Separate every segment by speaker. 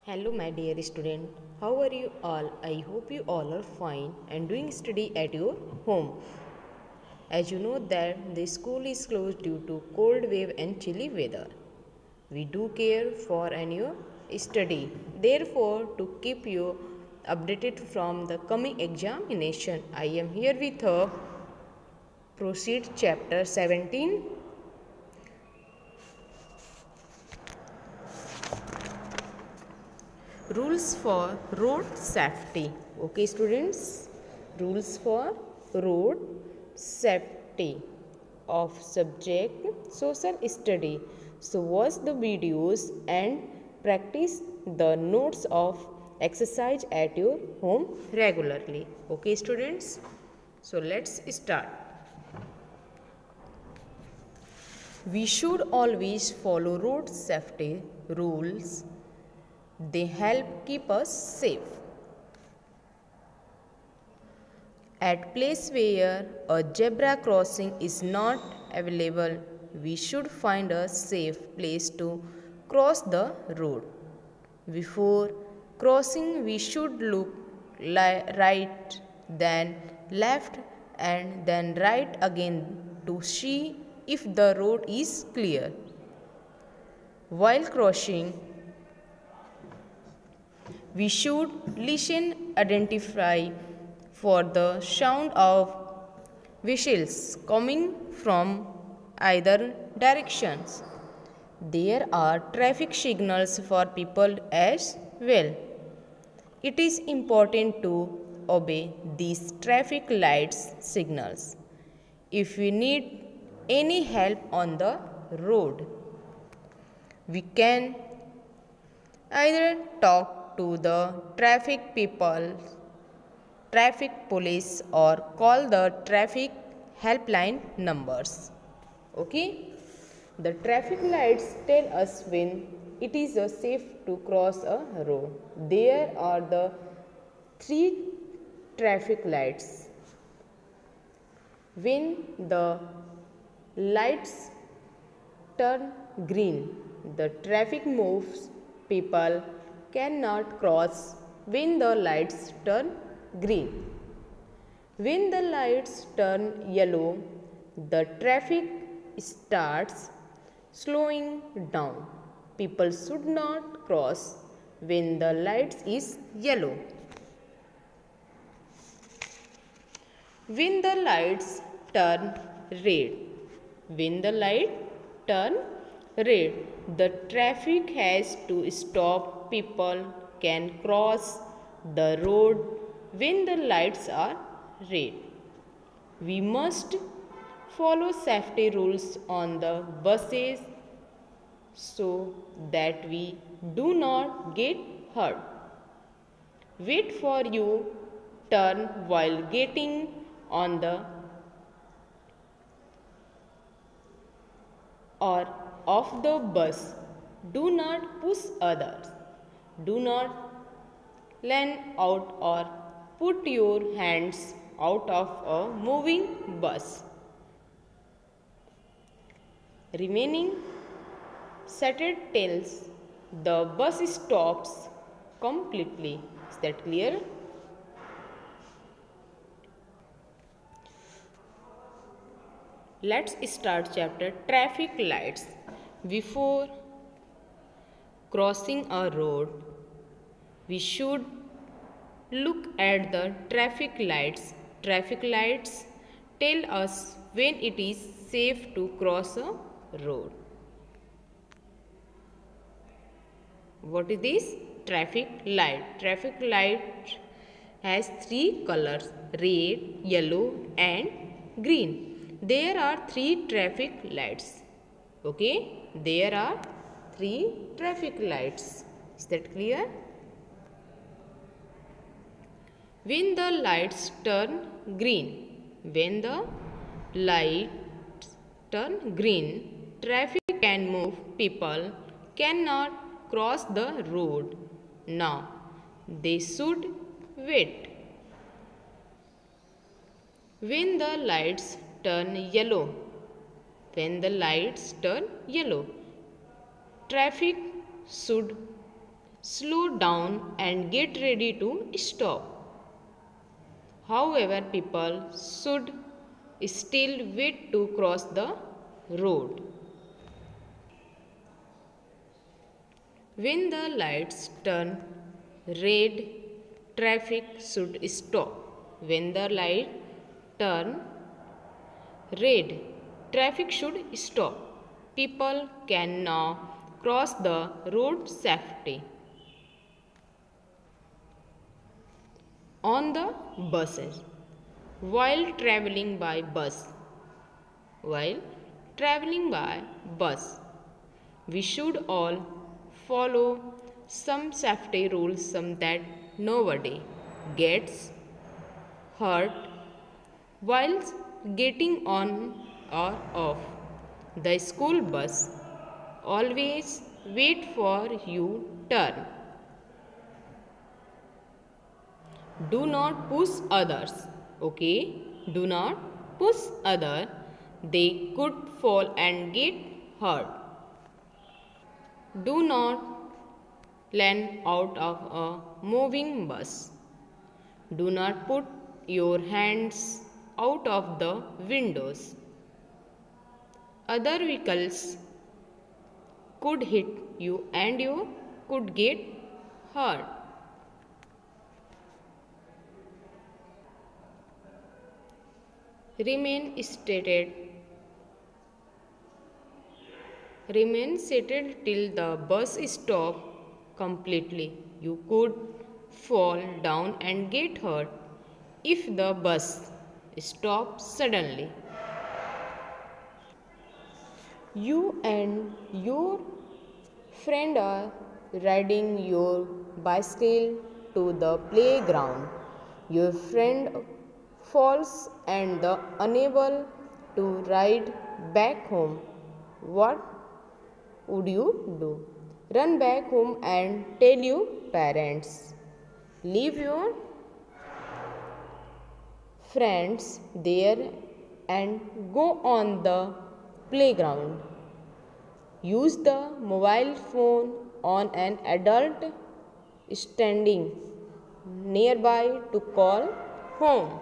Speaker 1: Hello my dear student, how are you all? I hope you all are fine and doing study at your home. As you know that the school is closed due to cold wave and chilly weather. We do care for and your study. Therefore, to keep you updated from the coming examination, I am here with a proceed chapter 17. Rules for road safety. Okay, students, rules for road safety of subject social study. So, watch the videos and practice the notes of exercise at your home regularly. Okay, students. So, let's start. We should always follow road safety rules. They help keep us safe. At place where a zebra crossing is not available, we should find a safe place to cross the road. Before crossing, we should look right, then left, and then right again to see if the road is clear. While crossing, we should listen, identify for the sound of whistles coming from either directions. There are traffic signals for people as well. It is important to obey these traffic lights signals. If we need any help on the road, we can either talk to the traffic people, traffic police, or call the traffic helpline numbers. Okay, the traffic lights tell us when it is safe to cross a road. There are the three traffic lights. When the lights turn green, the traffic moves. People cannot cross when the lights turn green. When the lights turn yellow, the traffic starts slowing down. People should not cross when the lights is yellow. When the lights turn red, when the light turn red, the traffic has to stop. People can cross the road when the lights are red. We must follow safety rules on the buses so that we do not get hurt. Wait for your turn while getting on the or of the bus. Do not push others. Do not lean out or put your hands out of a moving bus. Remaining seated till the bus stops completely. Is that clear? Let's start chapter traffic lights. Before crossing a road, we should look at the traffic lights. Traffic lights tell us when it is safe to cross a road. What is this? Traffic light. Traffic light has three colors: red, yellow, and green. There are three traffic lights. Okay, there are three traffic lights. Is that clear? When the lights turn green, when the lights turn green, traffic can move. People cannot cross the road. Now, they should wait. When the lights turn yellow, when the lights turn yellow, traffic should slow down and get ready to stop. However, people should still wait to cross the road. When the lights turn red, traffic should stop. When the light turn red, traffic should stop. People can now cross the road safely. On the buses, while traveling by bus, we should all follow some safety rules, some that nobody gets hurt while getting on or off the school bus. Always wait for your turn. Do not push others. Okay? Do not push others. They could fall and get hurt. Do not land out of a moving bus. Do not put your hands out of the windows. Other vehicles could hit you and you could get hurt. Remain seated till the bus stops completely. You could fall down and get hurt if the bus stops suddenly. You and your friend are riding your bicycle to the playground. Your friend falls and the unable to ride back home. What would you do? Run back home and tell your parents. Leave your friends there and go on the playground. Use the mobile phone on an adult standing nearby to call home.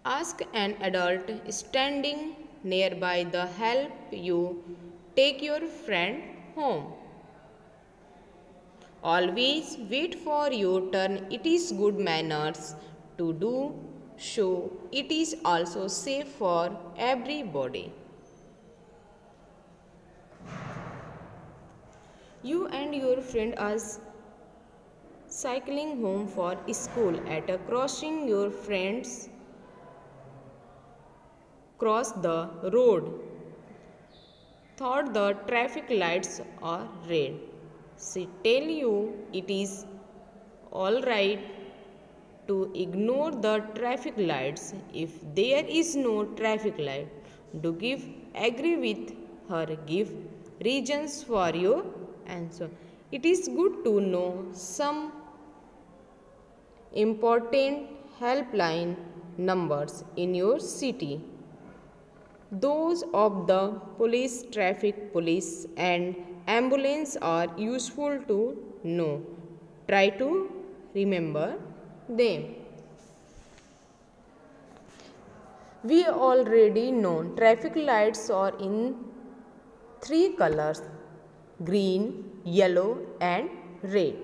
Speaker 1: Ask an adult standing nearby to help you take your friend home. Always wait for your turn. It is good manners to do so. It is also safe for everybody. You and your friend are cycling home for school. At a crossing, your friends cross the road. Thought the traffic lights are red. She tell you it is all right to ignore the traffic lights if there is no traffic light. Do give agree with her. Give reasons for your answer. It is good to know some important helpline numbers in your city. Those of the police, traffic police and ambulance are useful to know. Try to remember them. We already know traffic lights are in 3 colors: green, yellow and red.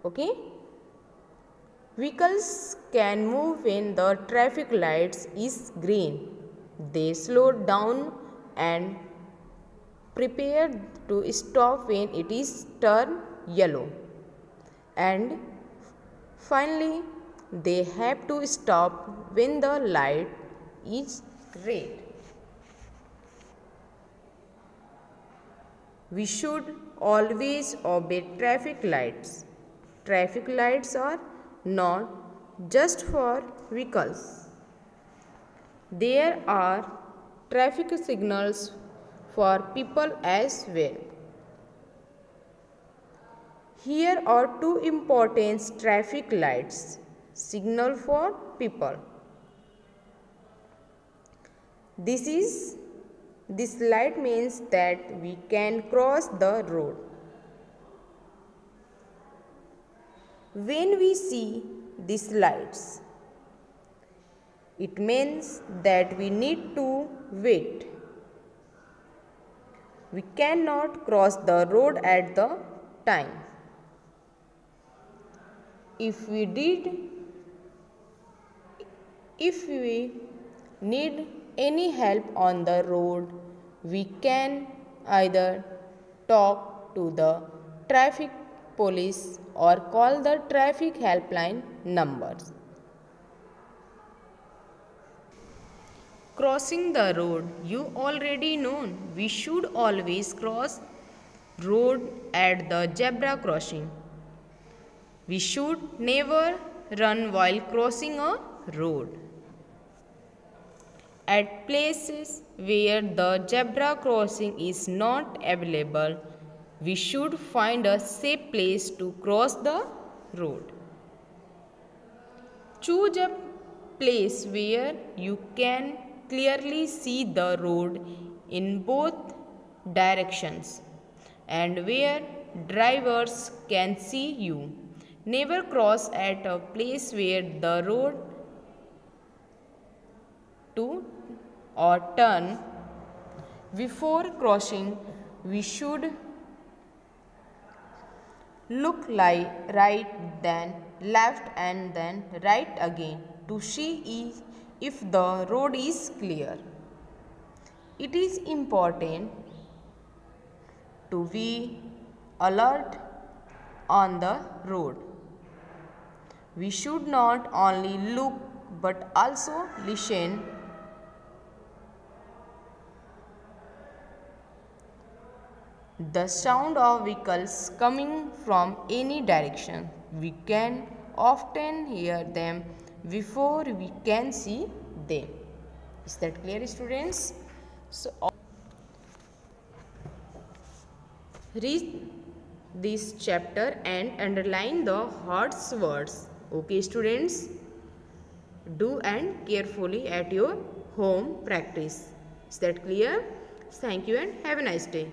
Speaker 1: Okay? Vehicles can move when the traffic lights is green. They slow down and prepare to stop when it is turned yellow. And finally, they have to stop when the light is red. We should always obey traffic lights. Traffic lights are not just for vehicles. There are traffic signals for people as well. Here are 2 important traffic lights. Signal for people. This light means that we can cross the road. When we see these lights, it means that we need to wait. We cannot cross the road at the time. If we need any help on the road, we can either talk to the traffic police or call the traffic helpline numbers. Crossing the road, you already know we should always cross road at the zebra crossing. We should never run while crossing a road. At places where the zebra crossing is not available, we should find a safe place to cross the road. Choose a place where you can clearly see the road in both directions and where drivers can see you. Never cross at a place where the road to or turn. Before crossing, we should look right, then left, and then right again to see if the road is clear. It is important to be alert on the road. We should not only look but also listen. The sound of vehicles coming from any direction. We can often hear them before we can see them. Is that clear, students? So, read this chapter and underline the hard words. Okay, students? Do and carefully at your home practice. Is that clear? Thank you and have a nice day.